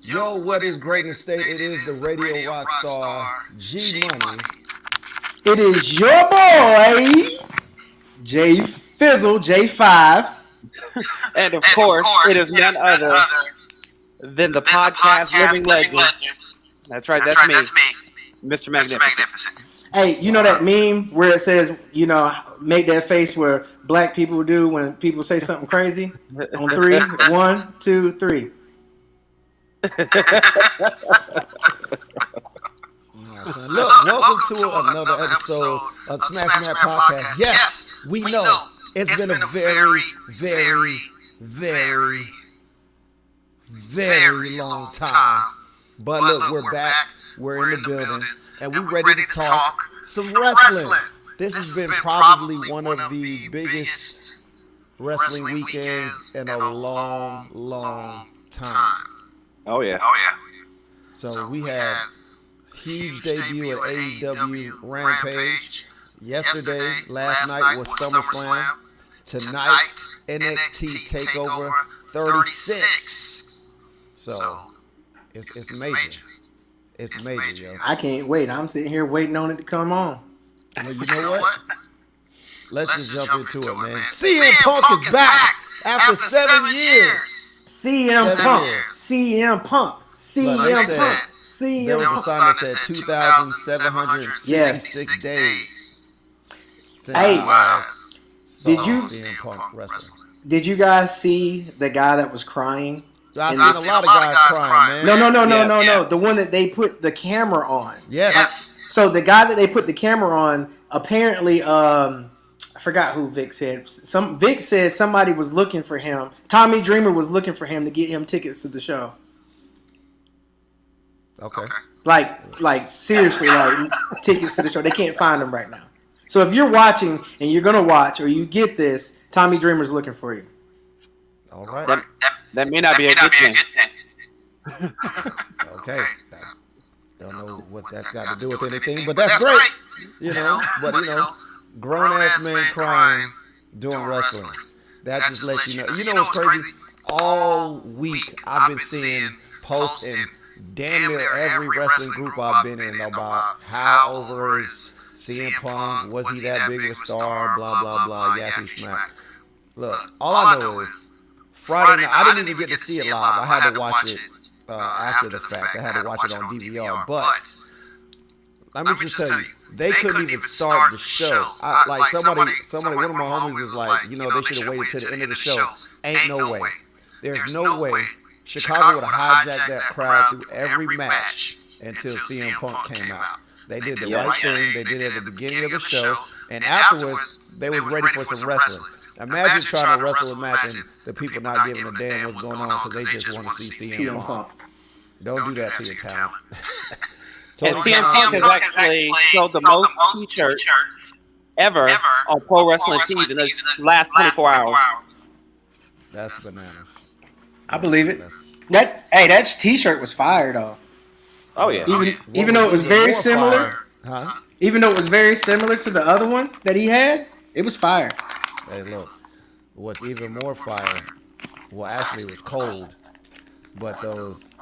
Yo, what is greatness state? It is the radio rock star G Money. It is your boy J Fizzle J5, and of course, it is none other than the podcast living legend. That's right, that's me, Mr. Magnificent. Hey, you know that meme where it says, make that face where black people do when people say something crazy? On three, 1, 2, 3. Look, welcome to another episode of Smash That Podcast. Yes, we know it's been a very, very, very, very long time. But look, we're back. We're in the building. And we're ready to talk some wrestling. This has been probably one of the biggest wrestling weekends in a long, long time. Oh, yeah. So we had huge debut at AEW Rampage. Yesterday, last night was Summerslam. Tonight, NXT TakeOver 36. So it's major. It's major, yo. I can't wait. I'm sitting here waiting on it to come on. Well, you know what? Let's just jump into it, man. CM Punk is back after 7 years. CM Punk. There was a sign that said 2,766 days. Hey, CM Punk wrestling. Did you guys see the guy that was crying? I've seen a lot of guys crying, man. No. The one that they put the camera on. Yes. So the guy that they put the camera on, apparently, I forgot who Vic said. Vic said somebody was looking for him. Tommy Dreamer was looking for him to get him tickets to the show. Okay. Like seriously, like tickets to the show. They can't find them right now. So if you're watching and you're gonna watch or you get this, Tommy Dreamer's looking for you. All right. That may not be a good thing. Okay. Don't know what that's got to do with anything, but that's great. Grown ass man crying doing wrestling. That just lets you know. You know what's crazy? All week I've been seeing posts in damn near every wrestling group I've been in about how over is CM Punk, was he that big of a star, blah, blah, blah, yappy smack. Look, all I know is Friday night, I didn't even get to see it live. I had to watch it after the fact. I had to watch it on DVR. But let me just tell you, they couldn't even start the show. Somebody, one of my homies was like, they should have waited till the end of the show. Ain't no way. There's no way Chicago would have hijacked that crowd through every match until CM Punk came out. They did the right thing. They did it at the beginning of the show. And afterwards, they was ready for some wrestling. Imagine trying to wrestle a match and the people not giving a damn what's going on because they just want to see CM Punk. Don't do that to your talent. And CM Punk has actually sold the most T-shirts ever on Pro Wrestling Tees in the last 24 hours. That's bananas. I believe it. That T-shirt was fire though. Oh yeah. Even though it was very similar. Huh? Even though it was very similar to the other one that he had, it was fire. Hey, look. What's even more fire? Well, actually, it was cold. But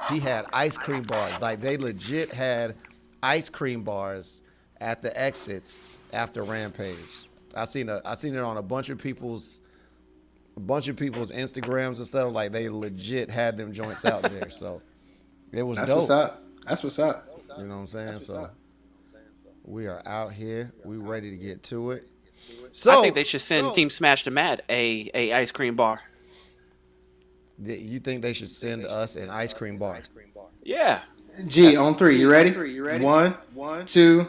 he had ice cream bars. Like they legit had ice cream bars at the exits after Rampage. I seen it on a bunch of people's Instagrams and stuff. Like they legit had them joints out there. So it was dope. That's what's up. You know what I'm saying? So we are out here. We ready to get to it. So I think they should send Team Smash to Mad a ice cream bar. You think they should send us an ice cream bar? Yeah. G on 3. You ready? 1, 2,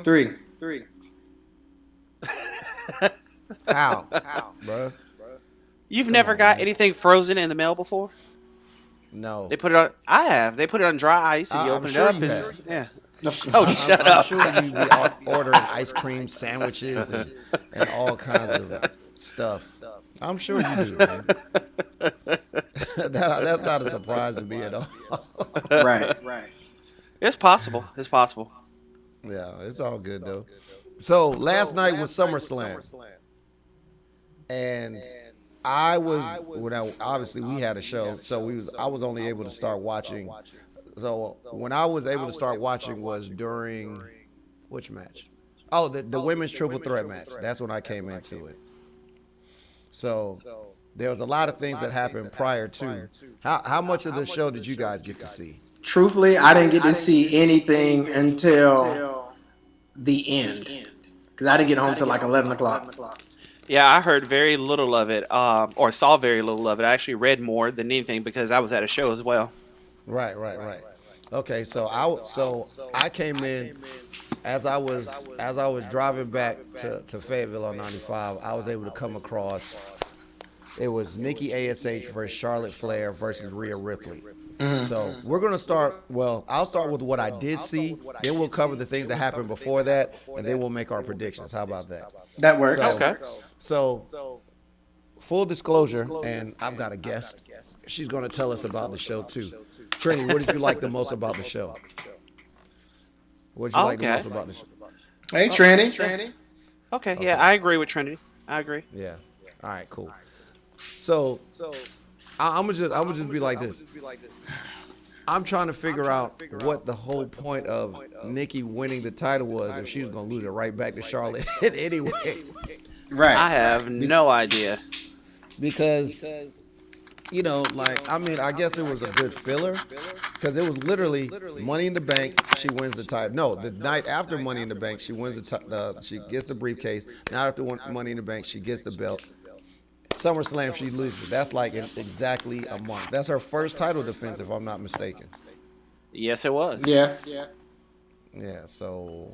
3. How, bro? You've never got anything frozen in the mail before? No. They put it on. I have. They put it on dry ice and you open it up. Yeah. Oh, shut up! I'm sure you be ordering ice cream sandwiches and all kinds of stuff. I'm sure you do, man. That's not a surprise to me at all. Right. It's possible. Yeah, it's all good though. So last night was SummerSlam, and obviously we had a show, so I was only able to start watching. So when I was able to start watching was during which match? Oh, the women's triple threat match. That's when I came into it. So there was a lot of things that happened prior to. How much of the show did you guys get to see? Truthfully, I didn't get to see anything until the end because I didn't get home till like 11 o'clock. Yeah, I heard very little of it, or saw very little of it. I actually read more than anything because I was at a show as well. Right. Okay, so I came in as I was driving back to Fayetteville on 95. I was able to come across it was Nikki ASH versus Charlotte Flair versus Rhea Ripley. Mm-hmm. So we're gonna start. Well, I'll start with what I did see. Then we'll cover the things that happened before that, and then we'll make our predictions. How about that? That works. Okay. So, full disclosure, and I've got a guest. She's going to tell us about the show, too. Trini, what did you like the most about the show? What did you like the most about the show? Hey, Trini. Okay, yeah, I agree with Trinity. I agree. Yeah. All right, cool. So I'm gonna just be like this. I'm trying to figure out what the whole point of Nikki winning the title was if she was going to lose it right back to Charlotte anyway. Right. I have no idea. Because, you know, like, I mean, I guess it was a good filler because it was literally Money in the Bank, she wins the title. No, the night after Money in the Bank, she wins she gets the briefcase. Now after Money in the Bank, she gets the belt. SummerSlam, she loses. That's like exactly a month. That's her first title defense, if I'm not mistaken. Yes, it was. Yeah. So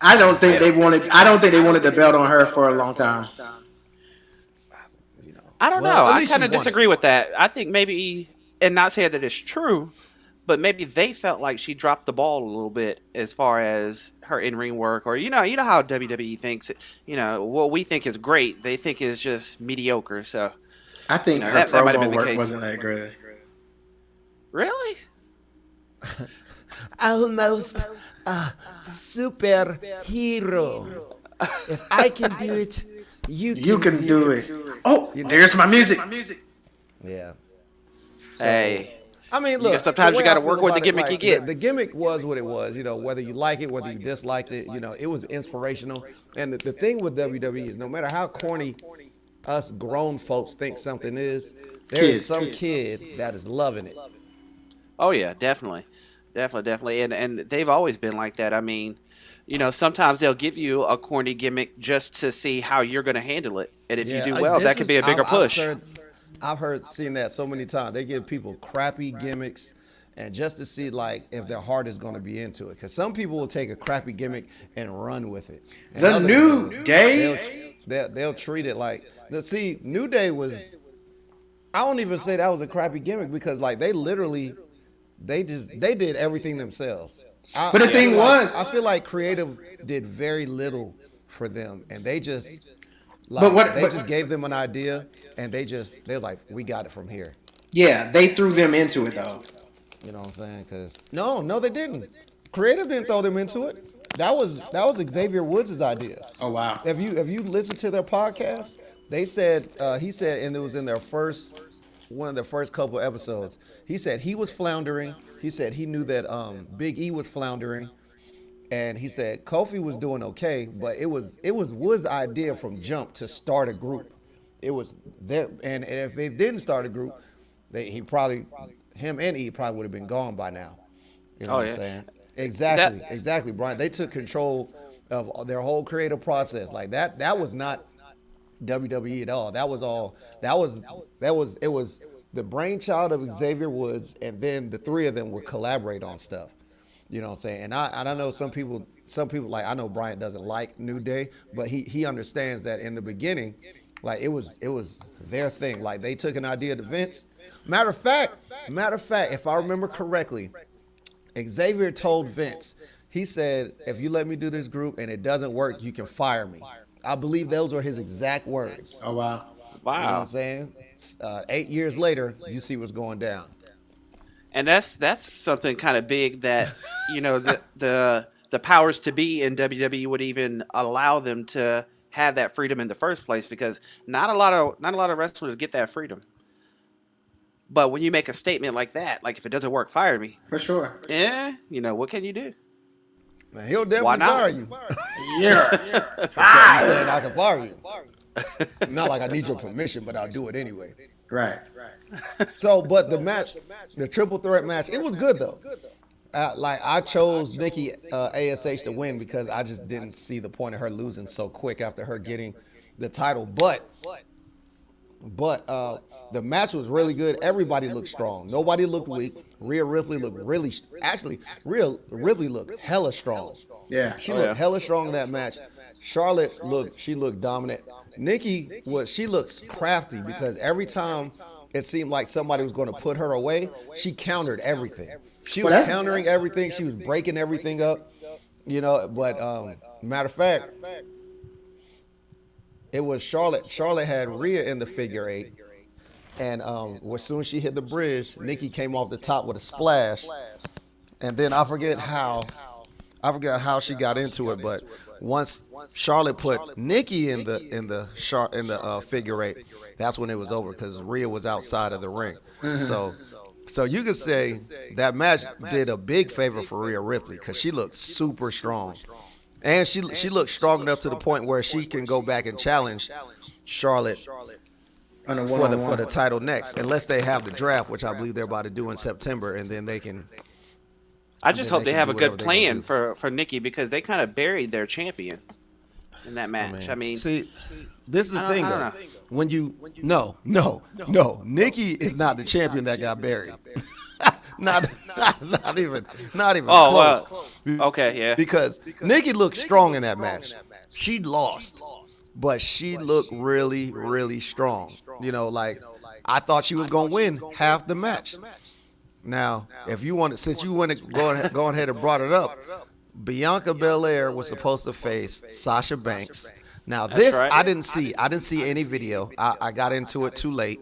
I don't think they wanted the belt on her for a long time. I don't know. I kind of disagree with that. I think maybe, and not saying that it's true, but maybe they felt like she dropped the ball a little bit as far as her in-ring work, or you know how WWE thinks. What we think is great, they think is just mediocre. So I think her promo work wasn't that great. Really? Almost a superhero. If I can do it, you can do it. Oh, there's my music. Yeah. So, hey. I mean, look. Sometimes you got to work with the gimmick you get. The gimmick was what it was. Whether you like it, whether you disliked it, it was inspirational. And the thing with WWE is no matter how corny us grown folks think something is, there is some kid that is loving it. Oh, yeah, definitely. And they've always been like that. I mean, sometimes they'll give you a corny gimmick just to see how you're going to handle it. And if you do well, that could be a bigger push. I've seen that so many times. They give people crappy gimmicks and just to see like if their heart is going to be into it. Because some people will take a crappy gimmick and run with it. And the New Day? They'll treat it like, see, New Day was, I don't even say that was a crappy gimmick because like they did everything themselves. But the thing was, I feel like creative did very little for them, and they just just gave them an idea, and they're like, we got it from here. Yeah, they threw them into it though. You know what I'm saying? Because no, they didn't. Creative didn't throw them into it. That was Xavier Woods' idea. Oh wow! Have you listened to their podcast? They said he said, and it was in one of their first couple episodes. He said he was floundering. He said he knew that Big E was floundering, and he said Kofi was doing okay, but it was Woods' idea from jump to start a group. It was there, and if they didn't start a group, him and E probably would have been gone by now. You know what I'm saying? Exactly, Brian. They took control of their whole creative process. Like that was not WWE at all. It was the brainchild of Xavier Woods, and then the three of them would collaborate on stuff. You know what I'm saying? And I know some people like, I know Bryant doesn't like New Day, but he understands that in the beginning, like it was their thing. Like they took an idea to Vince. Matter of fact, if I remember correctly, Xavier told Vince, he said, if you let me do this group and it doesn't work, you can fire me. I believe those were his exact words. Oh, wow. You know what I'm saying? 8 years later, you see what's going down. And that's something kind of big that, the powers to be in WWE would even allow them to have that freedom in the first place, because not a lot of wrestlers get that freedom. But when you make a statement like that, like if it doesn't work, fire me. For sure. Yeah, what can you do? Man, he'll definitely fire you. Yeah. You saying I can fire you. Not like I need your permission, but I'll do it anyway. Right. So, but the match, the triple threat match, it was good though. Like I chose Nikki ASH to win because I just didn't see the point of her losing so quick after her getting the title. But the match was really good. Everybody looked strong. Nobody looked weak. Rhea Ripley looked Rhea Ripley looked hella strong. Yeah. She looked hella strong in that match. Charlotte looked dominant. Nikki she looks crafty because every time it seemed like somebody was going to put her away, she countered everything. She was countering everything. She was breaking everything up. But matter of fact, it was Charlotte. Charlotte had Rhea in the figure 8. And as soon as she hit the bridge, Nikki came off the top with a splash. And then I forget how she got into it, but once Charlotte put Nikki in the figure 8, that's when it was over because Rhea was outside of the ring. So you could say that match did a big favor for Rhea Ripley because she looked super strong. And she looked strong enough to the point where she can go back and challenge Charlotte for the title next, unless they have the draft, which I believe they're about to do in September, and then they can. I just hope they have a good plan for Nikki because they kind of buried their champion in that match. I mean, see, this is the thing though. When you no, Nikki is not the champion that got buried. not even close. Okay, yeah. Because Nikki looked strong in that match. She lost, but she looked really, really strong. Like I thought she was gonna win half the match. Now, if you want, since you want to go ahead and brought it up, Bianca Belair was supposed to face Sasha Banks. Now this right. I didn't see any video. I got into it too late.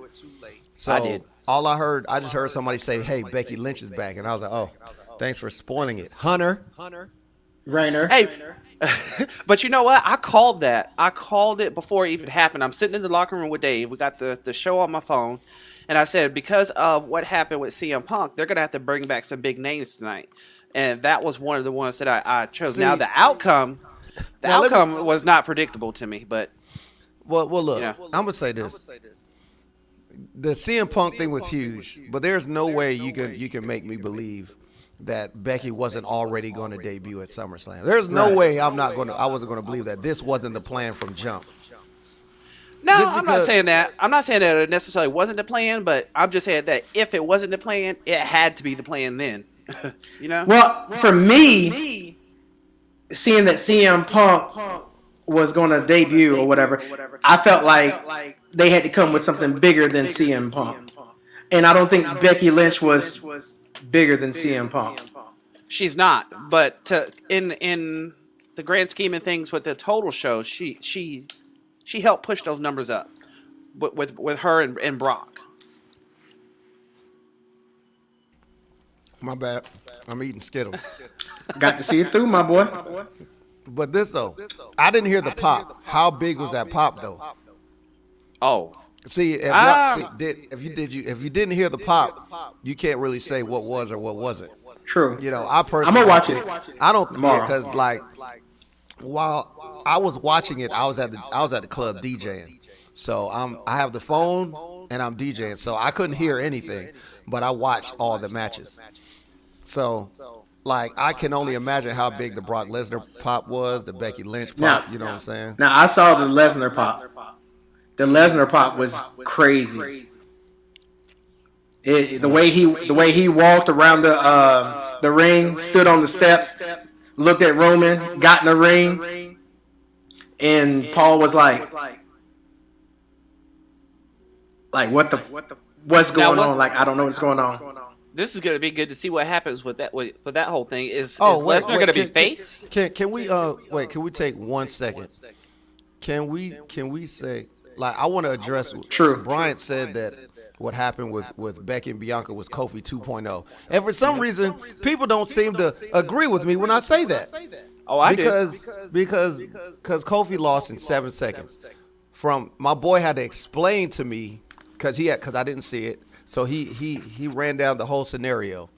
So I did. I just heard somebody say, "Hey, Becky Lynch is back," and I was like, "Oh, thanks for spoiling it, Hunter Rainer." Hey, but you know what? I called that. I called it before it even happened. I'm sitting in the locker room with Dave. We got the show on my phone. And I said, because of what happened with CM Punk, they're going to have to bring back some big names tonight. And that was one of the ones that I chose. Now, the outcome was not predictable to me. But Well, look, I'm going to say this. The CM Punk thing was huge. But there's no way you can make me believe that Becky wasn't already going to debut at SummerSlam. There's no way I wasn't going to believe that. This wasn't the plan from jump. No, I'm not saying that. I'm not saying that it necessarily wasn't the plan, but I'm just saying that if it wasn't the plan, it had to be the plan then. Well, for me, seeing that CM Punk was going to debut or whatever, I felt like they had to come with something bigger than CM Punk. And I don't think Becky Lynch was bigger than CM Punk. She's not, but in the grand scheme of things with the total show, she helped push those numbers up with her and Brock. My bad. I'm eating Skittles. Got to see it through, my boy. But this though, I didn't hear the pop. How big was that pop though? Oh, see, if you didn't hear the pop, you can't really say what was or what wasn't. True. I personally, I'm gonna watch it. I don't because while I was watching it, I was at the club DJing. So I have the phone and I'm DJing, so I couldn't hear anything, but I watched all the matches. So I can only imagine how big the Brock Lesnar pop was, the Becky Lynch pop. You know what I'm saying? Now I saw the Lesnar pop. The Lesnar pop was crazy. The way he walked around the ring, stood on the steps, looked at Roman, got in the ring, and Paul was like what's going on? Like, I don't know what's going on. This is going to be good to see what happens with that whole thing. Is Lesnar going to be face? Can we wait? Can we take 1 second? Can we say, I want to address. True. Bryant said that what happened with Becky and Bianca was Kofi 2.0, and for some reason people don't seem to agree with me when I say that. Oh, I did. Because Kofi lost in 7 seconds. From my boy had to explain to me because I didn't see it. So he ran down the whole scenario.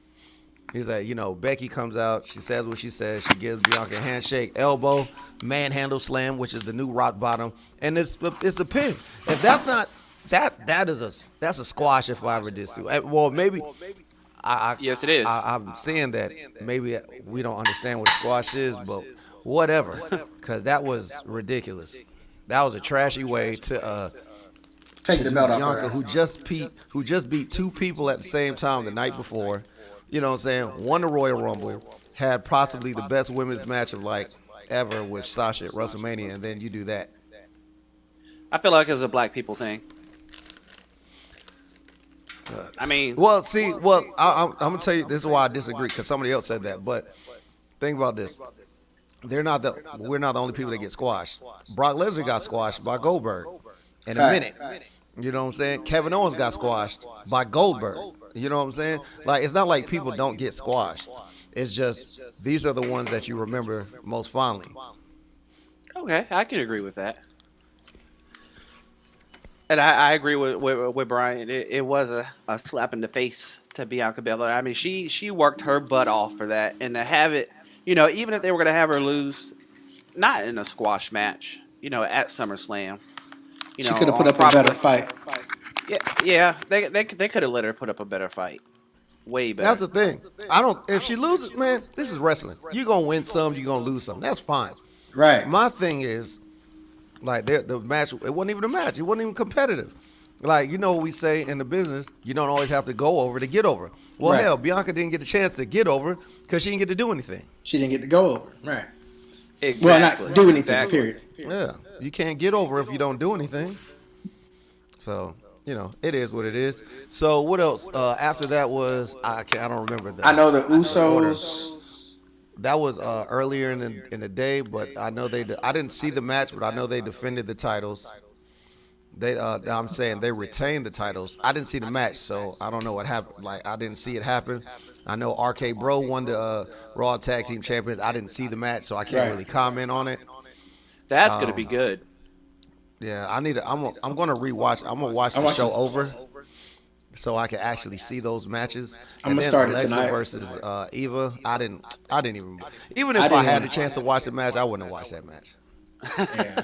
He's like, Becky comes out, she says what she says, she gives Bianca a handshake, elbow, manhandle slam, which is the new rock bottom, and it's a pin. If that's not that's a squash if I ever did see. Well, maybe. Yes, it is. I'm saying that maybe we don't understand what a squash is, but whatever, because that was ridiculous. That was a trashy way to take the belt Bianca, off who just beat 2 people at the same time the night before. You know what I'm saying? Won the Royal Rumble, had possibly the best women's match of ever with Sasha at WrestleMania, and then you do that. I feel like it's a black people thing. I mean, I'm gonna tell you this is why I disagree, because somebody else said that. But think about this: we're not the only people that get squashed. Brock Lesnar got squashed by Goldberg in a minute. You know what I'm saying? Kevin Owens got squashed by Goldberg. You know what I'm saying? It's not like people don't get squashed. It's just these are the ones that you remember most fondly. Okay, I can agree with that. And I agree with Brian. It was a slap in the face to Bianca Belair. I mean, she worked her butt off for that, and to have it, even if they were going to have her lose, not in a squash match, at SummerSlam. She could have put up a better fight. Yeah, they could have let her put up a better fight. Way better. That's the thing. If she loses, man, this is wrestling. You're gonna win some, you're gonna lose some. That's fine. Right. My thing is, the match, it wasn't even a match. It wasn't even competitive. What we say in the business, you don't always have to go over to get over. Well, right. Hell, Bianca didn't get a chance to get over because she didn't get to do anything. She didn't get to go over. Right. Exactly. Well, not do anything, period. Yeah. You can't get over if you don't do anything. So, it is what it is. So what else? After that was I don't remember that. I know the Usos. That was earlier in the day, but I know I didn't see the match, but I know they defended the titles. I'm saying they retained the titles. I didn't see the match, so I don't know what happened. I didn't see it happen. I know RK Bro won the Raw Tag Team Champions. I didn't see the match, so I can't really comment on it. That's gonna be good. Yeah, I'm gonna rewatch. I'm gonna watch the show over, so I can actually see those matches. I'm gonna start Alexa it tonight versus Eva. I didn't even if I had a chance to watch the match, I wouldn't have watched that match. Yeah.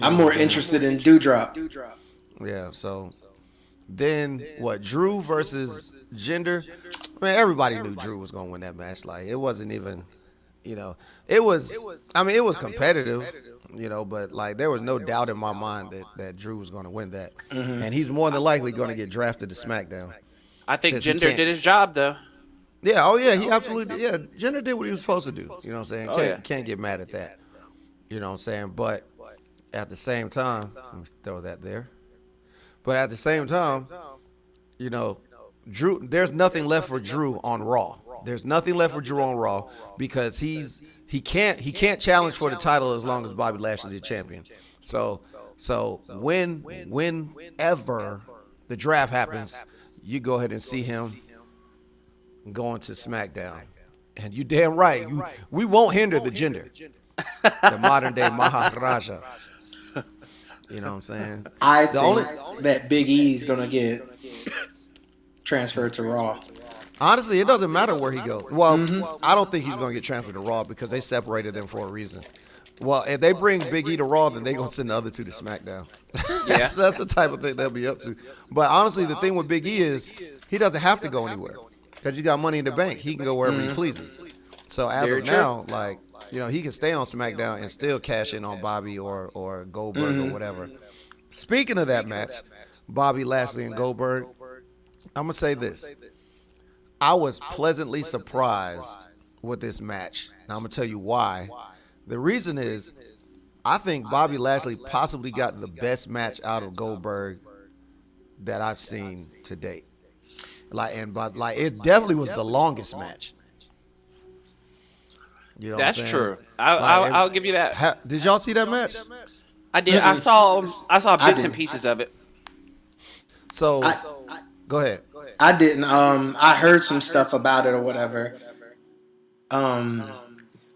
I'm more interested in Doudrop. Yeah. So then what? Drew versus Jinder. Man, everybody knew Drew was gonna win that match. It wasn't even, it was. I mean, it was competitive. But there was no doubt in my mind that Drew was going to win that. Mm-hmm. And he's more than likely going to get drafted to SmackDown. I think Jinder did his job, though. Yeah, he absolutely did. Yeah, Jinder did what he was supposed to do. You know what I'm saying? Can't get mad at that. You know what I'm saying? But at the same time, let me throw that there. But at the same time, Drew, there's nothing left for Drew on Raw. There's nothing left for Drew on Raw because he can't challenge for the title as long as Bobby Lashley is champion. So whenever the draft happens, you go ahead and see him going to SmackDown. And you damn right, we won't hinder the Jinder, the modern day Maharaja. You know what I'm saying? I think that Big E's gonna get transferred to Raw. Honestly, it doesn't matter where he goes. Well, I don't think he's going to get transferred to Raw because they separated them for a reason. Well, if they bring Big E to Raw, then they're going to send the other two to SmackDown. That's the type of thing they'll be up to. But honestly, the thing with Big E is he doesn't have to go anywhere because he's got money in the bank. He can go wherever he pleases. So as of now, he can stay on SmackDown and still cash in on Bobby or Goldberg or whatever. Speaking of that match, Bobby Lashley and Goldberg, I'm going to say this. I was pleasantly surprised with this match. And I'm going to tell you why. The reason is I think Bobby Lashley possibly got the best match out of Goldberg that I've seen to date. It definitely was the longest match. That's true. I'll give you that. Did y'all see that match? I did. I saw bits and pieces of it. So go ahead. I didn't. I heard some stuff about it or whatever.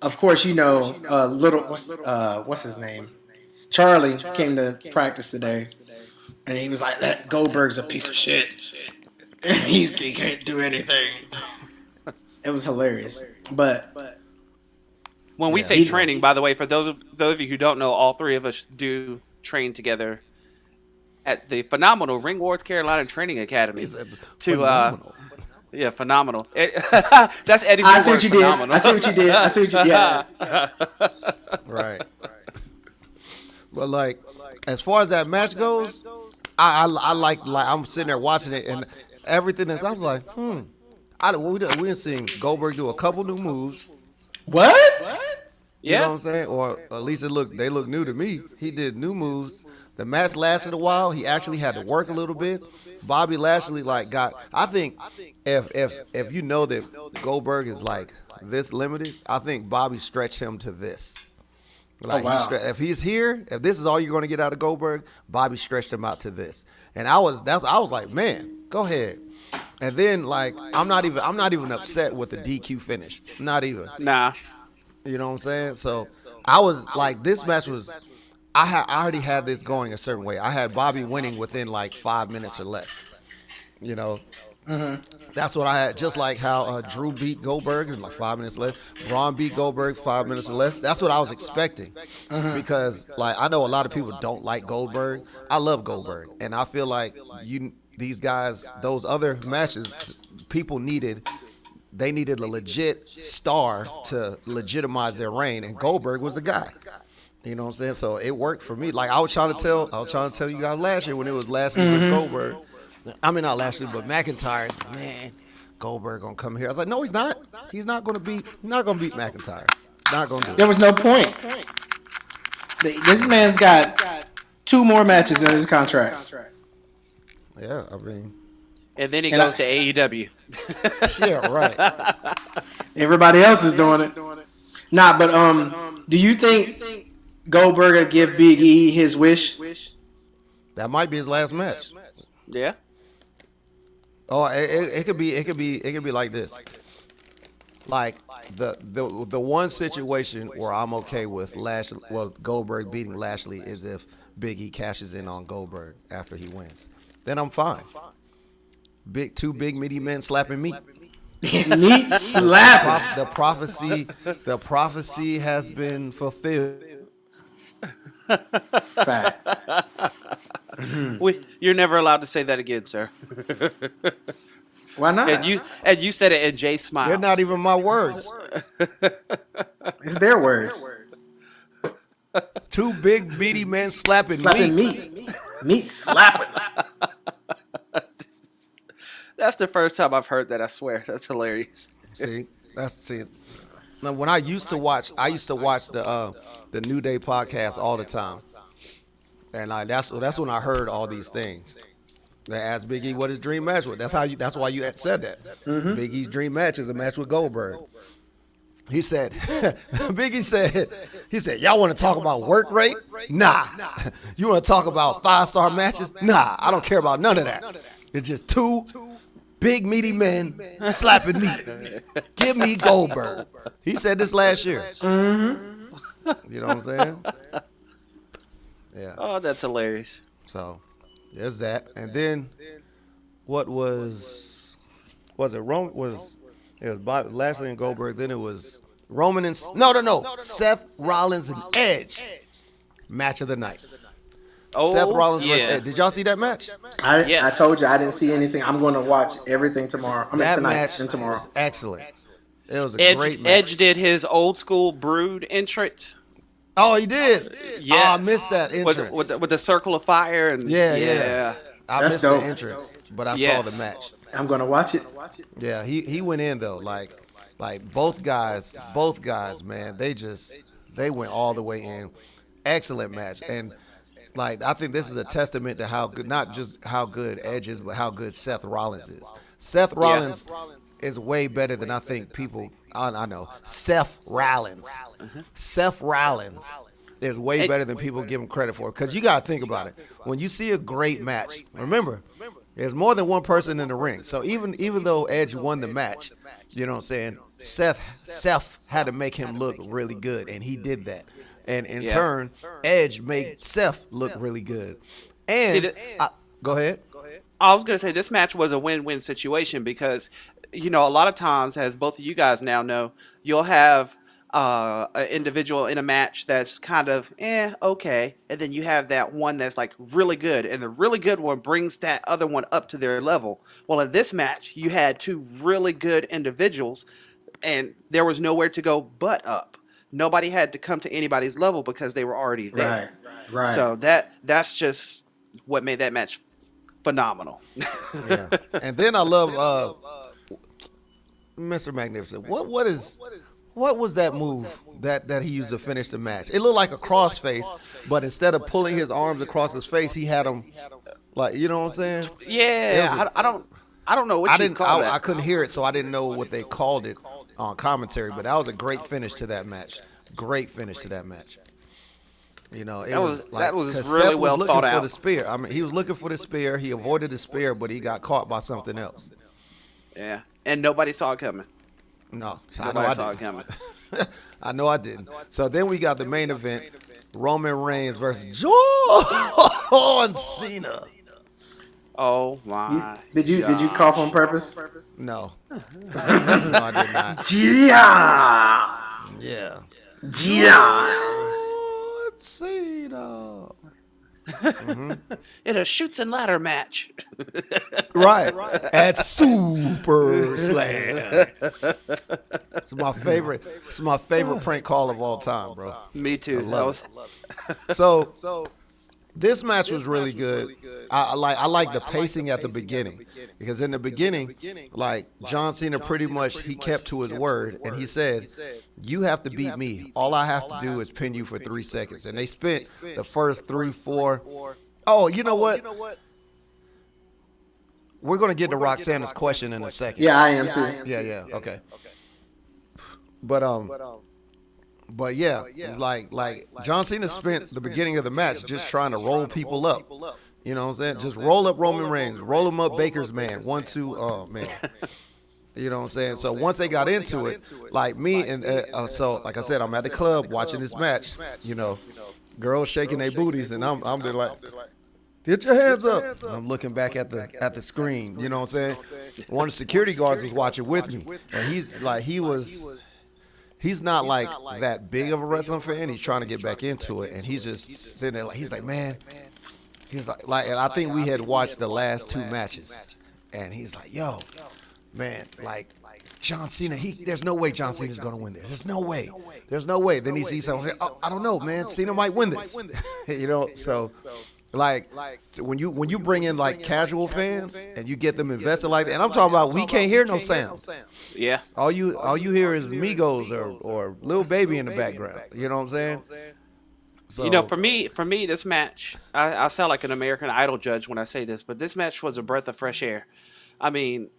of course, what's his name? Charlie came to practice today, and he was like, "That Goldberg's a piece of shit. He can't do anything." It was hilarious, but when we say training, by the way, for those of you who don't know, all three of us do train together at the phenomenal Ring Wars Carolina Training Academy. Phenomenal. Yeah, phenomenal. That's Eddie's I see word, what you phenomenal. did. I see what you did. I see what you did. Yeah. Right. But like, as far as that match goes, I like I'm sitting there watching it and everything is. I was like, we didn't see Goldberg do a couple new moves. What? You know what I'm saying? Or at least they look new to me. He did new moves. The match lasted a while. He actually had to work a little bit. Bobby Lashley I think if you know that Goldberg is like this limited, I think Bobby stretched him to this. Like if he's here, if this is all you're going to get out of Goldberg, Bobby stretched him out to this. And I was like, man, go ahead. And then like I'm not even upset with the DQ finish. Not even. Nah. You know what I'm saying? So I was like, this match was. I already had this going a certain way. I had Bobby winning within like 5 minutes or less. You know, that's what I had. Just like how Drew beat Goldberg in like 5 minutes less. Braun beat Goldberg 5 minutes or less. That's what I was expecting. Because like I know a lot of people don't like Goldberg. I love Goldberg, and I feel like these guys, those other matches, people needed. They needed a legit star to legitimize their reign, and Goldberg was the guy. You know what I'm saying? So it worked for me. Like I was trying to tell you guys last year when it was Lashley with Goldberg. I mean not Lashley, but McIntyre. Man, Goldberg gonna come here. I was like, no, he's not. He's not gonna beat McIntyre. Not gonna do it. There was no point. This man's got 2 more matches in his contract. Yeah, I mean. And then he goes to AEW. Yeah, right. Everybody else is doing it. Nah, but do you think Goldberg will give Big E his wish? That might be his last match. Yeah. Oh, it could be like this. Like the one situation where I'm okay with Goldberg beating Lashley is if Big E cashes in on Goldberg after he wins. Then I'm fine. Two big meaty men slapping meat. Meat slapping. The prophecy has been fulfilled. Fact. You're never allowed to say that again, sir. Why not? And you said it, and Jay smiled. They're not even my words. It's their words. Two big meaty men slapping meat. Meat slapping. That's the first time I've heard that. I swear, that's hilarious. See. Now, when I used to watch the New Day podcast all the time, and that's when I heard all these things. They asked Big E what his dream match was. That's why you had said that. Big E's dream match is a match with Goldberg. He said, Big E said, y'all want to talk about work rate? Nah. You want to talk about 5-star matches? Nah. I don't care about none of that. It's just two big meaty men slapping meat. Give me Goldberg. He said this last year. You know what I'm saying? Yeah. Oh, that's hilarious. So there's that. And then what was it? It was Lashley and Goldberg. Then it was Roman and Seth Rollins and Edge. Match of the night. Oh, Seth Rollins versus Edge. Did y'all see that match? I told you I didn't see anything. I'm going to watch everything tomorrow. That tonight match and tomorrow. Was excellent. It was a great match. Edge did his old school Brood entrance. Oh, he did. Yes. Oh, I missed that entrance with the circle of fire and yeah. I missed dope. the entrance, but I saw the match. I'm gonna watch it. Yeah, he went in though. Like both guys, man. They went all the way in. Excellent match, and like I think this is a testament to how good, not just how good Edge is, but how good Seth Rollins is. Seth Rollins is way better than I think people. I know Seth Rollins. Seth Rollins is way better than people give him credit for. Because you got to think about it. When you see a great match, remember, there's more than one person in the ring. So even though Edge won the match, You know what I'm saying? Seth had to make him look really good, and he did that. And in turn, Edge made Seth look really good. And go ahead. I was going to say this match was a win-win situation because, a lot of times, as both of you guys now know, you'll have an individual in a match that's kind of okay, and then you have that one that's like really good, and the really good one brings that other one up to their level. Well, in this match, you had two really good individuals, and there was nowhere to go but up. Nobody had to come to anybody's level because they were already there. Right. So that's just what made that match phenomenal. Yeah. And then I love Mr. Magnificent. What was that move that he used to finish the match? It looked like a crossface, but instead of pulling his arms across his face, he had them like, you know what I'm saying? Yeah, I don't know what you call that. I couldn't hear it, so I didn't know what they called it on commentary, but that was a great finish to that match. Great finish to that match. It was really well thought out. For the spear. I mean, he was looking for the spear. He avoided the spear, but he got caught by something else. Yeah, and nobody saw it coming. No, nobody saw it coming. I know I didn't. So then we got the main event: Roman Reigns versus John Cena. Oh my! Did you cough on purpose? No. No, I did not. Yeah. Cena. In a shoots and ladder match. Right. At Summerslam. It's my favorite prank call of all time, bro. Me too. I love it. So this match was really good. I like the pacing at the beginning, because in the beginning, like, John Cena pretty much, he kept to his word, and he said, "You have to beat me. All I have to do is pin you for 3 seconds." And they spent the first 3, 4. Oh, you know what? We're gonna get to Roxanna's question in a second. Yeah, I am too. Yeah. Okay. But yeah, like John Cena spent the beginning of the match just trying to roll people up. You know what I'm saying? Just roll up Roman Reigns, roll him up Baker's man. 1, 2, oh man. You know what I'm saying? So once they got into it, like me and so like I said, I'm at the club watching this match. Girls shaking their booties, and I'm there like, "Get your hands up!" And I'm looking back at the screen. You know what I'm saying? One of the security guards was watching with me, and he's not like that big of a wrestling fan. He's trying to get back into it, and he's just sitting there like, he's like, man, he's like, and I think we had watched the last 2 matches, and he's like, yo, man, like, John Cena, there's no way John Cena's gonna win this. There's no way. Then he sees something, oh, I don't know, man, Cena might win this. So like when you bring in like casual fans and you get them invested like that, and I'm talking about, we can't hear no sounds. Yeah. All you hear is Migos or Lil Baby in the background. You know what I'm saying? So, for me, this match, I sound like an American Idol judge when I say this, but this match was a breath of fresh air. I mean,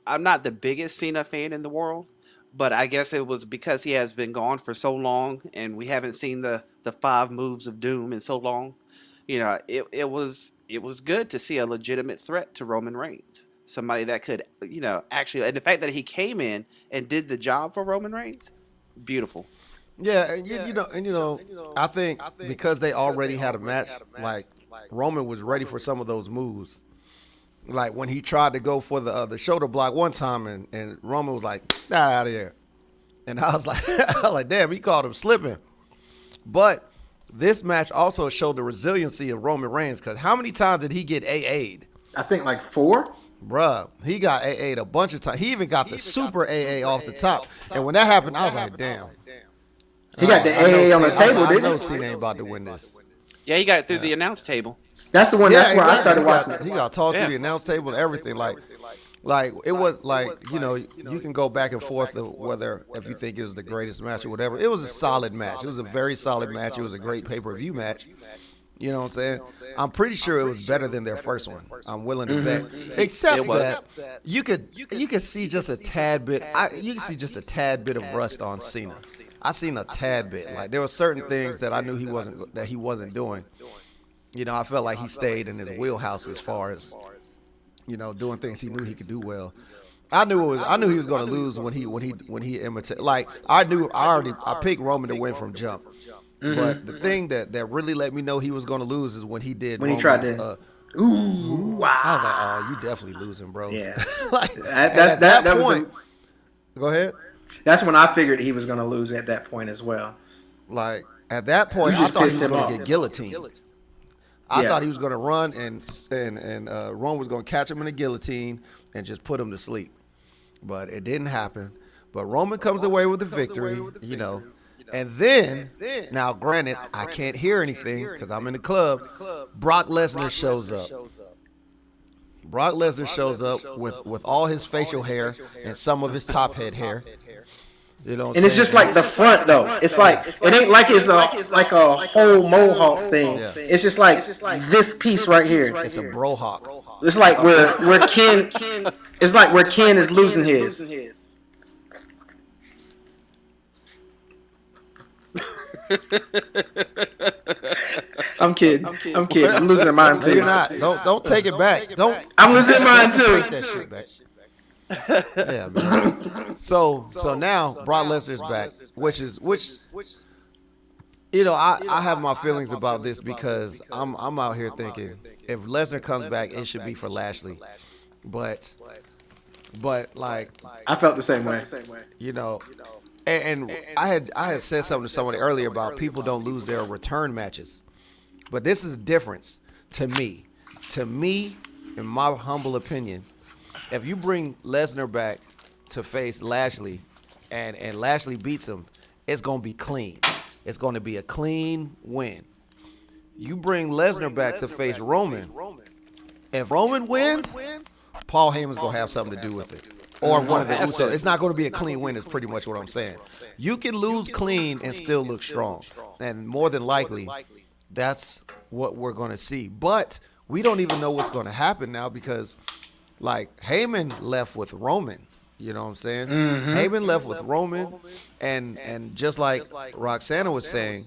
I'm not the biggest Cena fan in the world, but I guess it was because he has been gone for so long, and we haven't seen the 5 moves of doom in so long. It was good to see a legitimate threat to Roman Reigns. Somebody that could, actually, and the fact that he came in and did the job for Roman Reigns, beautiful. Yeah, I think because they already had a match, like, Roman was ready for some of those moves. Like when he tried to go for the shoulder block one time, and Roman was like, "Nah, out of here," and I was like, damn, he caught him slipping. But this match also showed the resiliency of Roman Reigns, because how many times did he get AA'd? I think like 4. Bruh, he got AA'd a bunch of times. He even got the super AA off the top. And when that happened, I was like, damn. He got the AA on the table, didn't he? I know Cena ain't about to win this. Yeah, he got it through the announce table. That's the one. That's where I started watching it. He got tossed through the announce table and everything. Like it was like, you can go back and forth of whether if you think it was the greatest match or whatever. It was a solid match. It was a very solid match. It was a great pay-per-view match. You know what I'm saying? I'm pretty sure it was better than their first one. I'm willing to bet. Except that you could see just a tad bit. You can see just a tad bit of rust on Cena. I seen a tad bit. Like there were certain things that I knew he wasn't doing. I felt like he stayed in his wheelhouse as far as doing things he knew he could do well. I knew he was going to lose when he imitated. Like I picked Roman to win from jump. But the thing that really let me know he was going to lose is when he did. When he tried to. Ooh! Wow! I was like, oh, you definitely losing, bro. Yeah. Like, that point. Go ahead. That's when I figured he was going to lose at that point as well. Like at that point, I thought he was going to get guillotined. I thought he was going to run and Roman was going to catch him in a guillotine and just put him to sleep. But it didn't happen. But Roman comes away with the victory, you know. And then, now granted, I can't hear anything because I'm in the club. Brock Lesnar shows up. Brock Lesnar shows up with all his facial hair and some of his top head hair. You know, and it's just like the front though. It's like it ain't like it's like a whole mohawk thing. Yeah. It's just like this piece right here. It's a brohawk. It's like where Ken. It's like where Ken is losing his. I'm kidding. I'm losing mine too. You're not. Don't take it back. I'm losing mine too. Take that shit back. Yeah, man. So now Brock Lesnar's back, which you know, I have my feelings about this because I'm out here thinking if Lesnar comes back, it should be for Lashley, but like I felt the same way. You know, and I had said something to somebody earlier about people don't lose their return matches, but this is a difference to me. In my humble opinion. If you bring Lesnar back to face Lashley and Lashley beats him, it's going to be clean. It's going to be a clean win. You bring Lesnar back to face Roman. If Roman wins, Paul Heyman's going to have something to do with it. Or one of the Usos. It's not going to be a clean win is pretty much what I'm saying. You can lose clean and still look strong. And more than likely, that's what we're going to see. But we don't even know what's going to happen now because like Heyman left with Roman, you know what I'm saying? Mm-hmm. Heyman left with Roman, and just like Roxana was saying,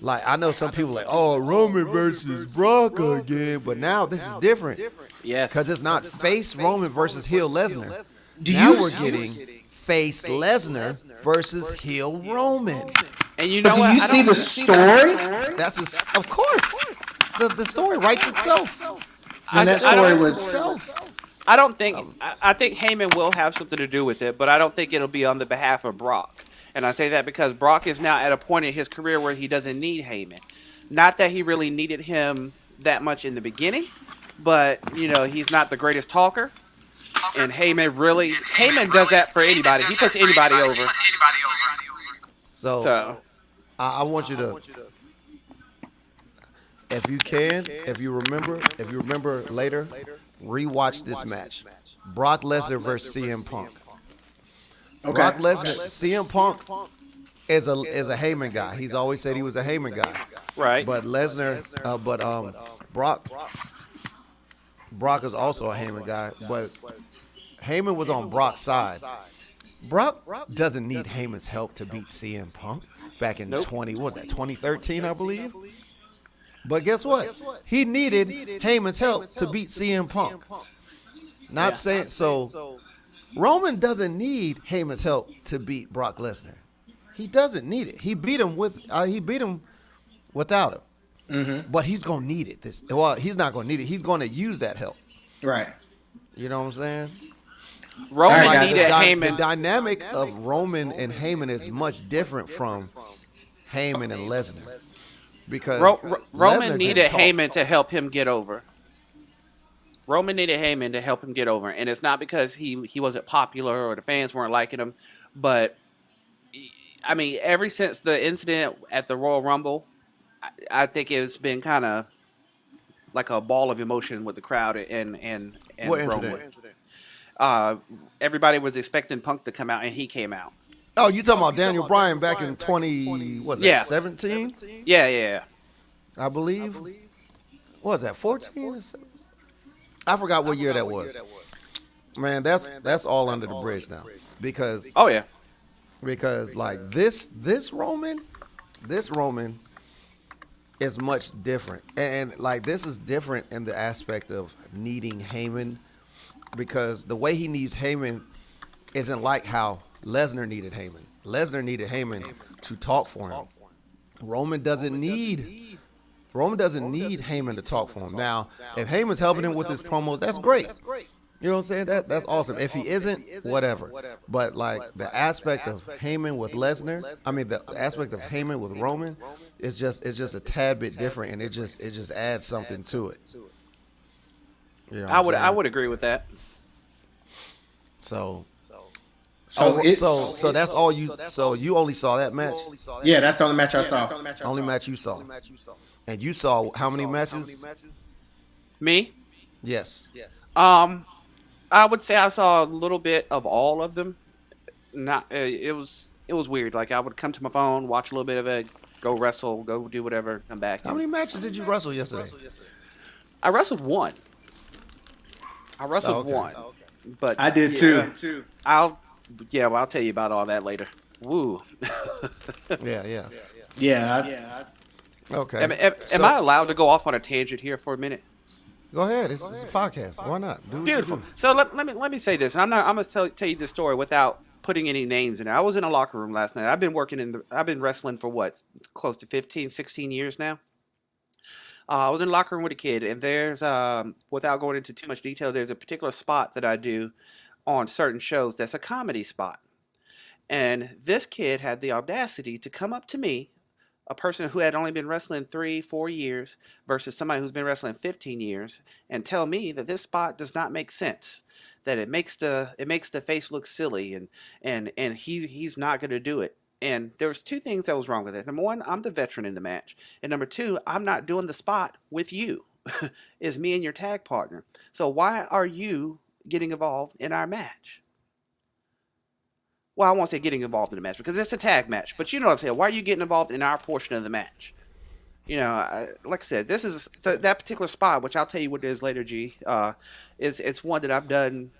like I know some people like, oh, Roman versus Brock again, but now this is different. Yes, because it's not face Roman versus heel Lesnar. Now we're getting face Lesnar versus heel Roman. And you know, but do you see the story? That's of course. The story writes itself. And that story was. I don't think. I think Heyman will have something to do with it, but I don't think it'll be on the behalf of Brock. And I say that because Brock is now at a point in his career where he doesn't need Heyman. Not that he really needed him that much in the beginning, but you know he's not the greatest talker. And Heyman does that for anybody. He puts anybody over. So I want you to. If you remember later, rewatch this match. Brock Lesnar versus CM Punk. Okay. Brock Lesnar, CM Punk is a Heyman guy. He's always said he was a Heyman guy. Right. But Lesnar, Brock is also a Heyman guy. But Heyman was on Brock's side. Brock doesn't need Heyman's help to beat CM Punk back in 2013, I believe. But guess what? He needed Heyman's help to beat CM Punk. Not saying so. Roman doesn't need Heyman's help to beat Brock Lesnar. He doesn't need it. He beat him without him. Mm-hmm. But he's gonna need it. He's not gonna need it. He's gonna use that help. Right. You know what I'm saying? Roman needed Heyman. The dynamic of Roman and Heyman is much different from Heyman and Lesnar. Because Roman needed Heyman to help him get over. Roman needed Heyman to help him get over. And it's not because he wasn't popular or the fans weren't liking him. But, I mean, ever since the incident at the Royal Rumble, I think it's been kind of like a ball of emotion with the crowd and what Roman. Incident? Everybody was expecting Punk to come out, and he came out. Oh, you talking about Daniel Bryan back in 2017? Yeah. I believe. What was that, 14? I forgot what year that was. Man, that's all under the bridge now. Because like this Roman is much different. And like this is different in the aspect of needing Heyman because the way he needs Heyman isn't like how Lesnar needed Heyman. Lesnar needed Heyman to talk for him. Roman doesn't need Heyman to talk for him. Now, if Heyman's helping him with his promos, that's great. You know what I'm saying? That's awesome. If he isn't, whatever. But like the aspect of Heyman with Lesnar, the aspect of Heyman with Roman is just a tad bit different, and it just adds something to it. You know I would agree with that. So So that's all you. So you only saw that match? Yeah, that's the only match I saw. Only match you saw. And you saw how many matches? Me? Yes. I would say I saw a little bit of all of them. Not it was weird. Like I would come to my phone, watch a little bit of it, go wrestle, go do whatever, come back. How many matches did you wrestle yesterday? I wrestled one. One. But I did too. I'll tell you about all that later. Woo. Yeah. Okay. Am I allowed to go off on a tangent here for a minute? Go ahead. It's a podcast. Why not? Do Beautiful. So let me say this. And I'm going to tell you this story without putting any names in it. I was in a locker room last night. I've been wrestling for what, close to 15, 16 years now. I was in a locker room with a kid, and there's without going into too much detail, there's a particular spot that I do on certain shows that's a comedy spot. And this kid had the audacity to come up to me, a person who had only been wrestling 3-4 years versus somebody who's been wrestling 15 years, and tell me that this spot does not make sense, that it makes the face look silly, and he's not going to do it. And there was two things that was wrong with it. Number one, I'm the veteran in the match, and number two, I'm not doing the spot with you. It's me and your tag partner. So why are you getting involved in our match? Well, I won't say getting involved in the match because it's a tag match, but you know what I'm saying. Why are you getting involved in our portion of the match? You know, like I said, this is that particular spot, which I'll tell you what it is later, G. It's one that I've done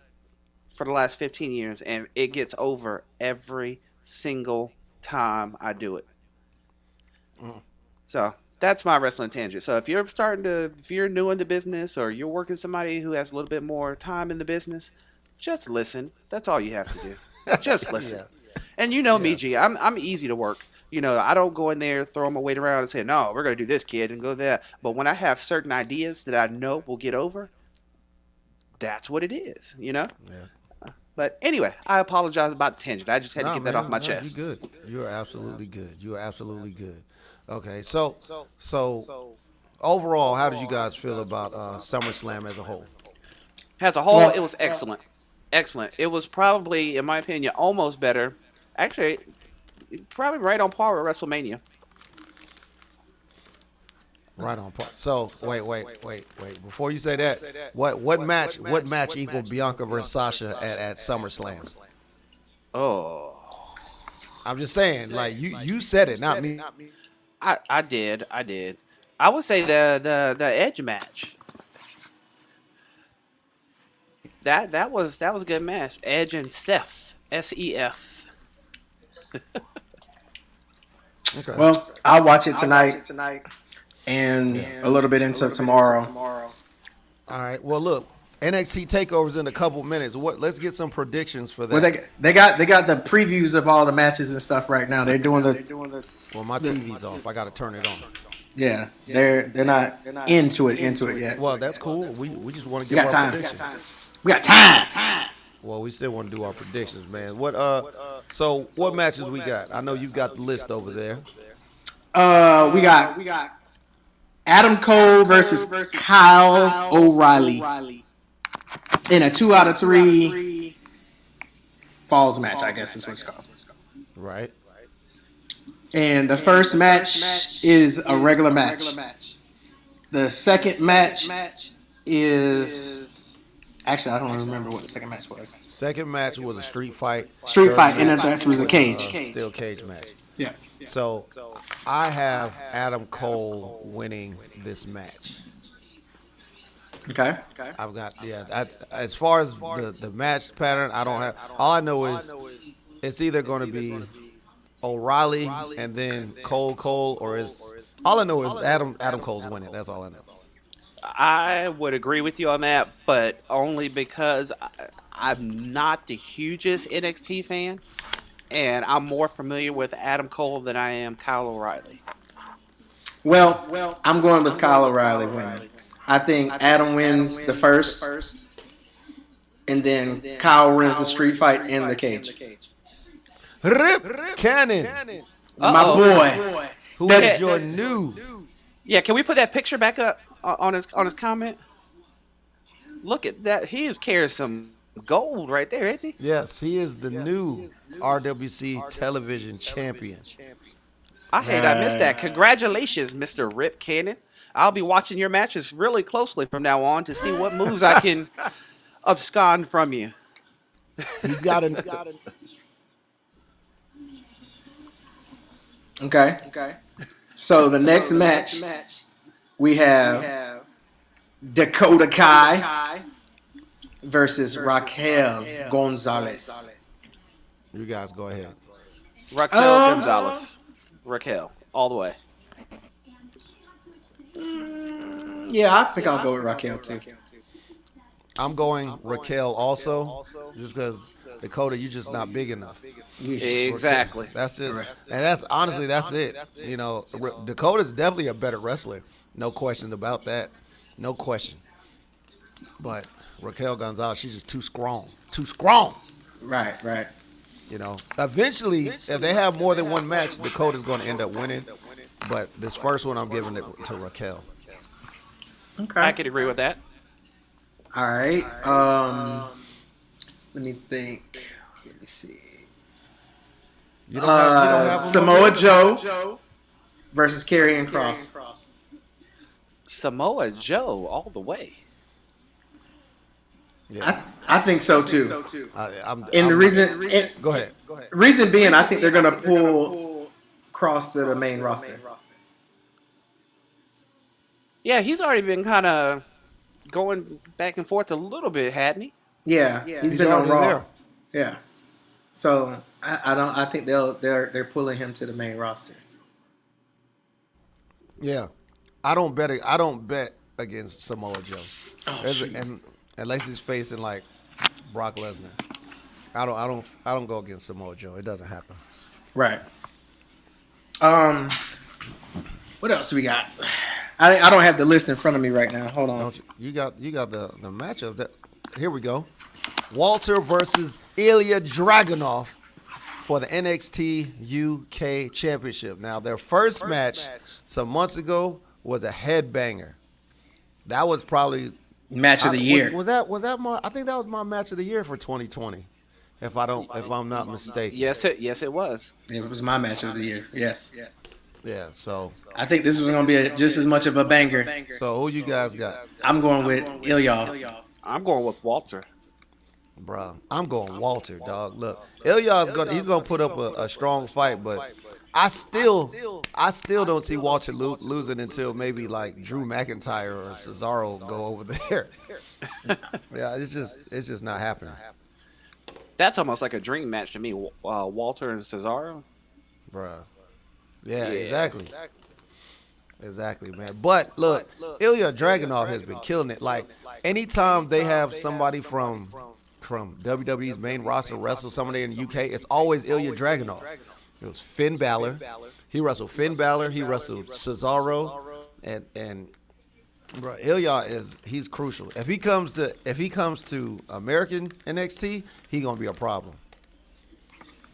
for the last 15 years, and it gets over every single time I do it. So that's my wrestling tangent. So if you're new in the business, or you're working somebody who has a little bit more time in the business, just listen. That's all you have to do. Just listen. And you know me, G. I'm easy to work. You know, I don't go in there, throw my weight around and say, no, we're going to do this, kid, and go there. But when I have certain ideas that I know will get over, that's what it is, you know? Yeah. But anyway, I apologize about the tangent. I just had to get that off my chest. You're good. You're absolutely good. You're absolutely good. Okay, so overall, how did you guys feel about SummerSlam as a whole? As a whole, it was excellent. Excellent. It was probably, in my opinion, almost better. Actually, probably right on par with WrestleMania. Right on par. So wait. Before you say that, what match equaled Bianca versus Sasha at SummerSlam? Oh, I'm just saying, like you said it, not me. I did. I would say the Edge match. That was a good match. Edge and Seth, S-E-F. Okay. Well, I'll watch it tonight and a little bit into tomorrow. All right. Well, look, NXT TakeOver's in a couple minutes. Let's get some predictions for that. Well, they got the previews of all the matches and stuff right now. They're doing the. Well, my TV's off. I got to turn it on. Yeah, they're not into it yet. Well, that's cool. We just want to get our predictions. We got time. Well, we still want to do our predictions, man. So what matches we got? I know you've got the list over there. We got Adam Cole versus Kyle O'Reilly in a 2 out of 3 falls match, I guess is what it's called. Right. And the first match is a regular match. The second match is... Actually, I don't remember what the second match was. Second match was a street fight. And then that was a cage. Still cage match. Yeah. So I have Adam Cole winning this match. Okay. I've got as far as the match pattern, I don't have. All I know is it's either going to be O'Reilly and then Cole, or is all I know is Adam Cole's winning. That's all I know. I would agree with you on that, but only because I'm not the hugest NXT fan, and I'm more familiar with Adam Cole than I am Kyle O'Reilly. Well, I'm going with Kyle O'Reilly winning. I think Adam wins the first, and then Kyle wins the street fight in the cage. Rip Cannon. My boy. Who is your new? Yeah, can we put that picture back up on his comment? Look at that. He is carrying some gold right there, isn't he? Yes, he is the new RWC television champion. I hate I missed that. Congratulations, Mr. Rip Cannon. I'll be watching your matches really closely from now on to see what moves I can abscond from you. He's got an. Okay. So the next match we have Dakota Kai versus Raquel Gonzalez. You guys go ahead. Raquel Gonzalez. Raquel, all the way. Yeah, I think I'll go with Raquel too. I'm going Raquel also, just because Dakota, you're just not big enough. Exactly. That's just, and that's honestly, that's it. You know, Dakota's definitely a better wrestler. No question about that. No question. But Raquel Gonzalez, she's just too strong. Too strong. Right. You know, eventually, if they have more than one match, Dakota's going to end up winning. But this first one, I'm giving it to Raquel. Okay. I could agree with that. All right. Let me think. Let me see. You don't have Samoa Joe versus Karrion Kross. Samoa Joe all the way. Yeah. I think so too. Go ahead. Reason being, I think they're going to pull Kross to the main roster. Yeah, he's already been kind of going back and forth a little bit, hadn't he? Yeah, he's been on already Raw. there. Yeah. So I think they're pulling him to the main roster. Yeah, I don't bet against Samoa Joe. And unless he's facing like Brock Lesnar, I don't go against Samoa Joe. It doesn't happen. Right. What else do we got? I don't have the list in front of me right now. Hold on. You got the matchup. That here we go. Walter versus Ilya Dragunov for the NXT UK Championship. Now, their first match some months ago was a headbanger. That was probably match of the year. Was that my? I think that was my match of the year for 2020. If I'm not mistaken. Yes, it was. It was my match of the year. Yes. Yeah. So I think this was going to be just as much of a banger. So who you guys got? I'm going with Ilya. I'm going with Walter. Bro, I'm going Walter, dog. Look, Ilya's gonna put up a strong fight, but I still don't see Walter losing until maybe like Drew McIntyre or Cesaro go over there. Yeah, it's just not happening. That's almost like a dream match to me. Walter and Cesaro. Bro. Yeah, exactly, man. But look, Ilya Dragunov has been killing it. Like anytime they have somebody from WWE's main roster wrestle somebody in the UK, it's always Ilya Dragunov. It was Finn Balor. He wrestled Finn Balor. He wrestled Cesaro, and bro, Ilya he's crucial. If he comes to American NXT, he's gonna be a problem.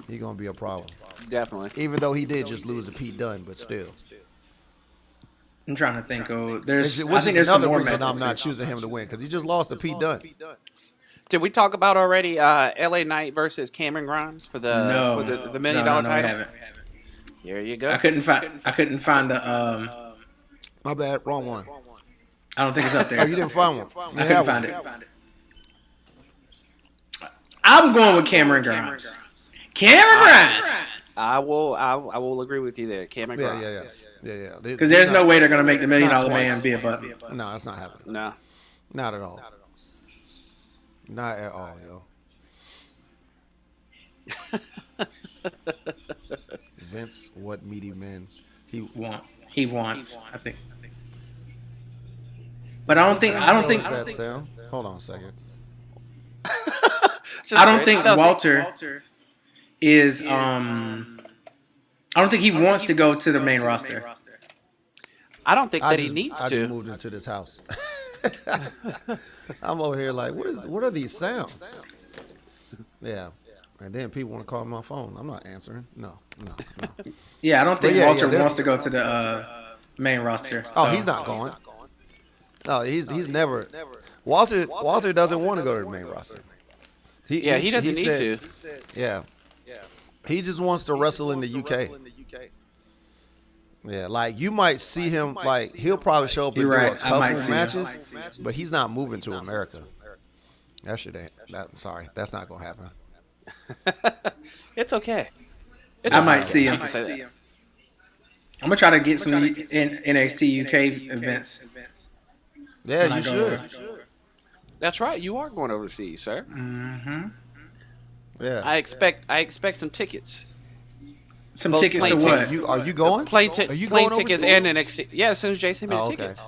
He's gonna be a problem. Definitely. Even though he did just lose to Pete Dunne, but still. I'm trying to think. I think another there's some more reason matches. I'm not choosing him to win because he just lost to Pete Dunne. Did we talk about already LA Knight versus Cameron Grimes for the $1 million title? We haven't. Here you go. I couldn't find the My bad, wrong one. I don't think it's up there. Oh, you didn't find one. I couldn't find it. I'm going with Cameron Grimes. Cameron Grimes. I will agree with you there, Cameron Grimes. Yeah. Because there's no way they're going to make the $1 Million Man be a button. No, that's not happening. No. Not at all. Not at all, yo. Vince, what meaty man he wants, I think. But I don't think that sound. Hold on a second. I don't think Walter is I don't think he wants to go to the main roster. I don't think that he needs to. I just moved into this house. I'm over here like, what are these sounds? Yeah. And then people want to call my phone. I'm not answering. No. Yeah, I don't think Walter wants to go to the main roster. Oh, he's not going. No, he's never. Walter doesn't want to go to the main roster. He doesn't need to. Yeah. He just wants to wrestle in the UK. Yeah, like you might see him, like he'll probably show up and do a couple matches, but he's not moving to America. That shit ain't. I'm sorry, that's not gonna happen. It's okay. I might see him. I'm gonna try to get some NXT UK events. Yeah, you should. That's right. You are going overseas, sir. Mm-hmm. Yeah. I expect some tickets. Some tickets to what? Are you going? Plane tickets and NXT. Yeah, as soon as Jay sent me the tickets.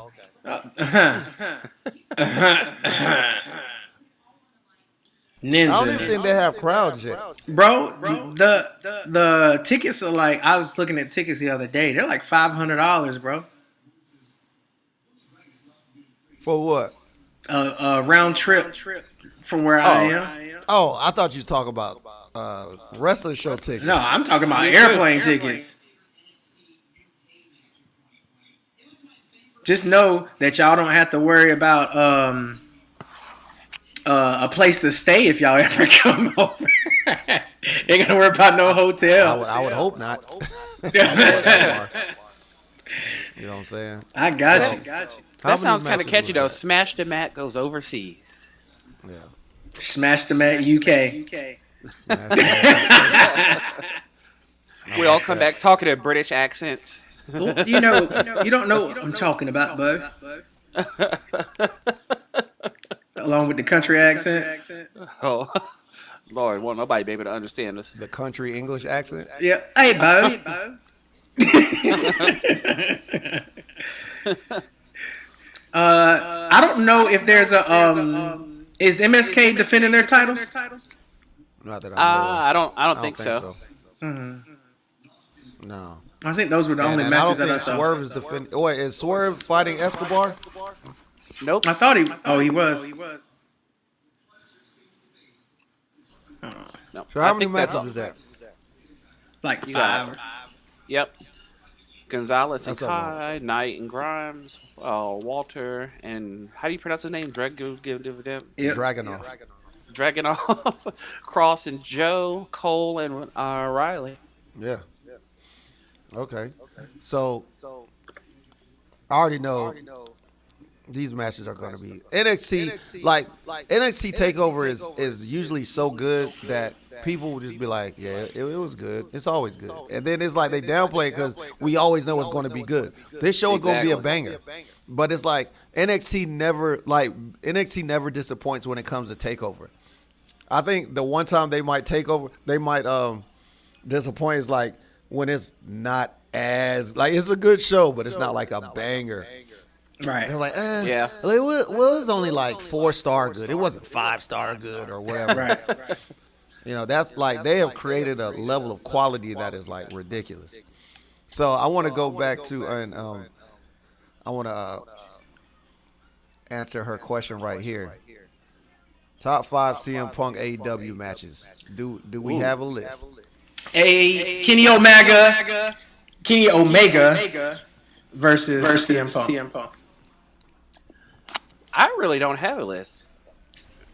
Ninja. I don't even think they have crowds yet. Bro, the tickets are like, I was looking at tickets the other day. They're like $500, bro. For what? A round trip from where I am. Oh, I thought you was talking about wrestling show tickets. No, I'm talking about airplane tickets. Just know that y'all don't have to worry about a place to stay if y'all ever come over. Ain't gonna worry about no hotel. I would hope not. You know what I'm saying? I got you. That sounds kind of catchy though. Smash the Mat goes overseas. Yeah. Smash the Mat UK. We all come back talking in British accents. You know, you don't know what I'm talking about, bud. Along with the country accent. Oh, Lord, won't nobody be able to understand us. The country English accent? Yeah. Hey, Bo. I don't know if there's a is MSK defending their titles? Not that I don't think so. Mm-hmm. No. I think those were the only matches that I saw. Swerve is defending. Wait, is Swerve fighting Escobar? Nope. I thought he. Oh, he was. No. So how many matches is that? Like 5. Yep. Gonzalez and Kai, Knight and Grimes, Walter, and how do you pronounce his name? Dragunov. Dragunov, Cross and Joe, Cole and Riley. Yeah. Okay. So I already know these matches are going to be NXT. Like NXT TakeOver is usually so good that people will just be like, yeah, it was good. It's always good. And then it's like they downplay it because we always know it's going to be good. This show is going to be a banger. But it's like NXT never disappoints when it comes to TakeOver. I think the one time they might disappoint is like when it's not as like it's a good show, but it's not like a banger. Right. They're like, yeah. Well, it was only like 4-star good. It wasn't 5-star good or whatever. Right. You know, that's like they have created a level of quality that is like ridiculous. So I want to go back to and I want to answer her question right here. Top 5 CM Punk AEW matches. Do we have a list? Kenny Omega versus CM Punk. I really don't have a list,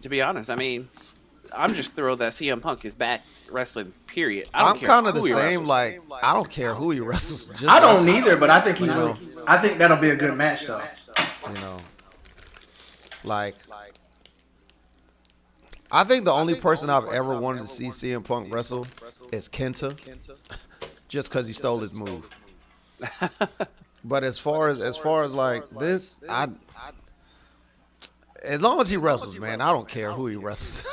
to be honest. I mean, I'm just thrilled that CM Punk is back wrestling, period. I'm kind of the same. Like, I don't care who he wrestles. I don't either, but I think I think that'll be a good match, though. You know, like, I think the only person I've ever wanted to see CM Punk wrestle is Kenta, just because he stole his move. But as far as like this, as long as he wrestles, man, I don't care who he wrestles.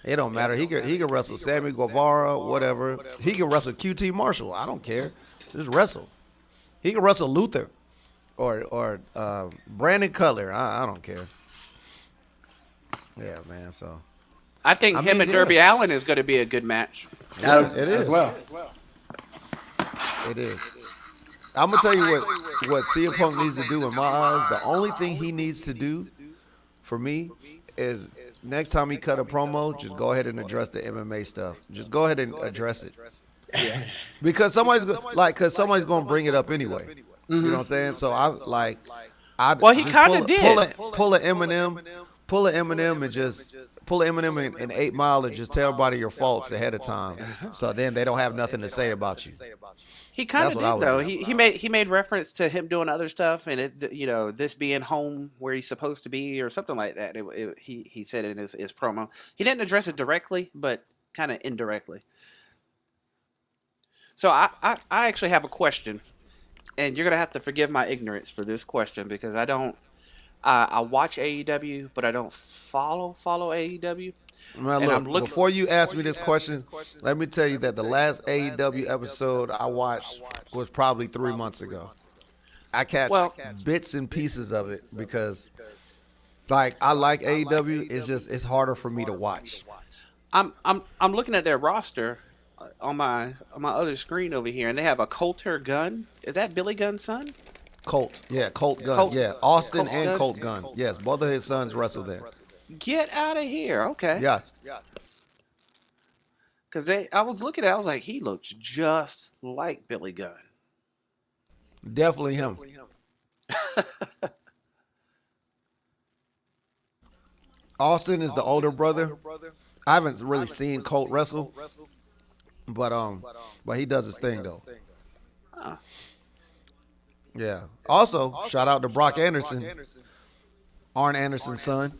It don't matter. He can wrestle Sammy Guevara, whatever. He can wrestle QT Marshall. I don't care. Just wrestle. He can wrestle Luther. or Brandon Cutler. I don't care. Yeah, man. So I think him and Darby Allin is going to be a good match. It is as well. It is. I'm gonna tell you what CM Punk needs to do in my eyes. The only thing he needs to do for me is next time he cut a promo, just go ahead and address the MMA stuff. Just go ahead and address it. Yeah. Because somebody's gonna bring it up anyway. Mm-hmm. You know what I'm saying? So well, he kind of did pull an Eminem and just pull an Eminem in 8 Mile and just tell everybody your faults ahead of time. So then they don't have nothing to say about you. He kind of did though. He made reference to him doing other stuff and this being home where he's supposed to be or something like that. He said it in his promo. He didn't address it directly, but kind of indirectly. So I actually have a question, and you're gonna have to forgive my ignorance for this question because I don't. I watch AEW, but I don't follow AEW. Man, look, before you ask me this question, let me tell you that the last AEW episode I watched was probably 3 months ago. I catch bits and pieces of it because, I like AEW. It's harder for me to watch. I'm looking at their roster on my other screen over here, and they have a Coulter Gunn. Is that Billy Gunn's son? Colt Gunn. Yeah, Austin and Colt Gunn. Yes, both of his sons wrestle there. Get out of here. Okay. Yeah. Because I was looking at it, I was like, he looks just like Billy Gunn. Definitely him. Austin is the older brother. I haven't really seen Colt wrestle, but he does his thing though. Huh. Yeah. Also, shout out to Brock Anderson, Arn Anderson's son.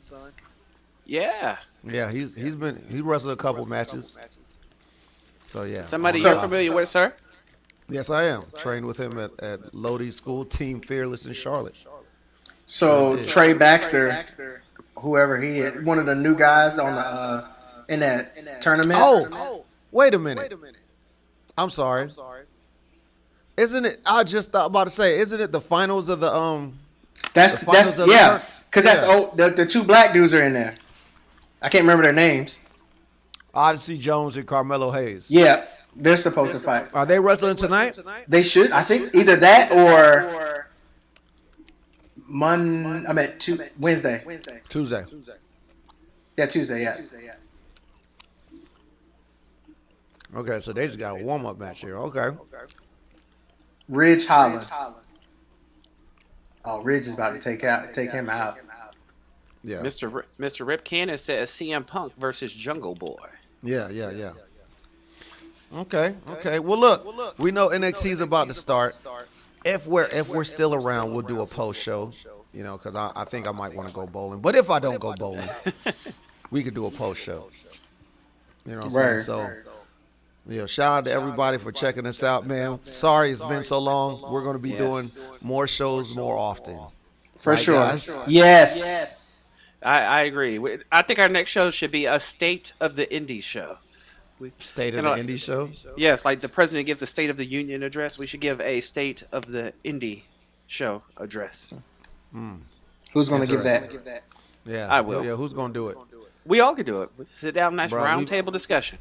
Yeah. Yeah, he wrestled a couple matches. So yeah. Somebody you're familiar with, sir? Yes, I am. Trained with him at Lodi School, Team Fearless in Charlotte. So Trey Baxter, whoever he is, one of the new guys on the in that tournament. Oh, wait a minute. I'm sorry. Isn't it? I just thought about to say, isn't it the finals of the That's because the two black dudes are in there. I can't remember their names. Odyssey Jones and Carmelo Hayes. Yeah, they're supposed to fight. Are they wrestling tonight? They should. I think either that or Wednesday. Tuesday. Yeah, Tuesday. Yeah. Okay, so they just got a warm-up match here. Okay. Ridge Holland. Oh, Ridge is about to take him out. Yeah. Mr. Rip Cannon says CM Punk versus Jungle Boy. Yeah. Okay. Well, look, we know NXT is about to start. If we're still around, we'll do a post show. Because I think I might want to go bowling. But if I don't go bowling, we could do a post show. You know what I'm saying? So, shout out to everybody for checking us out, man. Sorry it's been so long. We're going to be doing more shows more often. For sure. Guys? Yes. I agree. I think our next show should be a State of the Indie show. State of the Indie show? Yes, like the president gives the State of the Union address. We should give a State of the Indie show address. Who's going to give that? Yeah, I will. Yeah, who's going to do it? We all can do it. Sit down, nice round table discussion.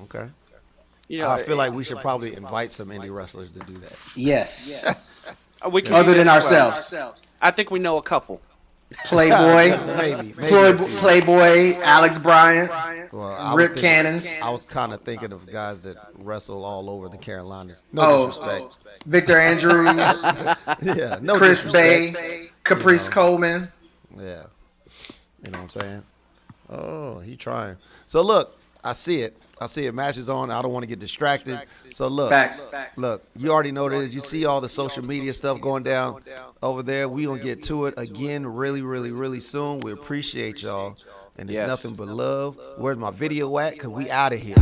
Okay. I feel like we should probably invite some indie wrestlers to do that. Yes. Other than ourselves. I think we know a couple. Playboy. maybe. Playboy, Alex Bryant, Rip Cannons. I was kind of thinking of guys that wrestle all over the Carolinas. No disrespect. Victor Andrews. Yeah. No Chris disrespect. Bay. Caprice Coleman. Yeah. You know what I'm saying? Oh, he trying. So look, I see it. Matches on. I don't want to get distracted. So look, Facts. Look, you already know this. You see all the social media stuff going down over there. We gonna get to it again really, really, really soon. We appreciate y'all, and it's nothing but love. Where's my video at? Cause we out of here.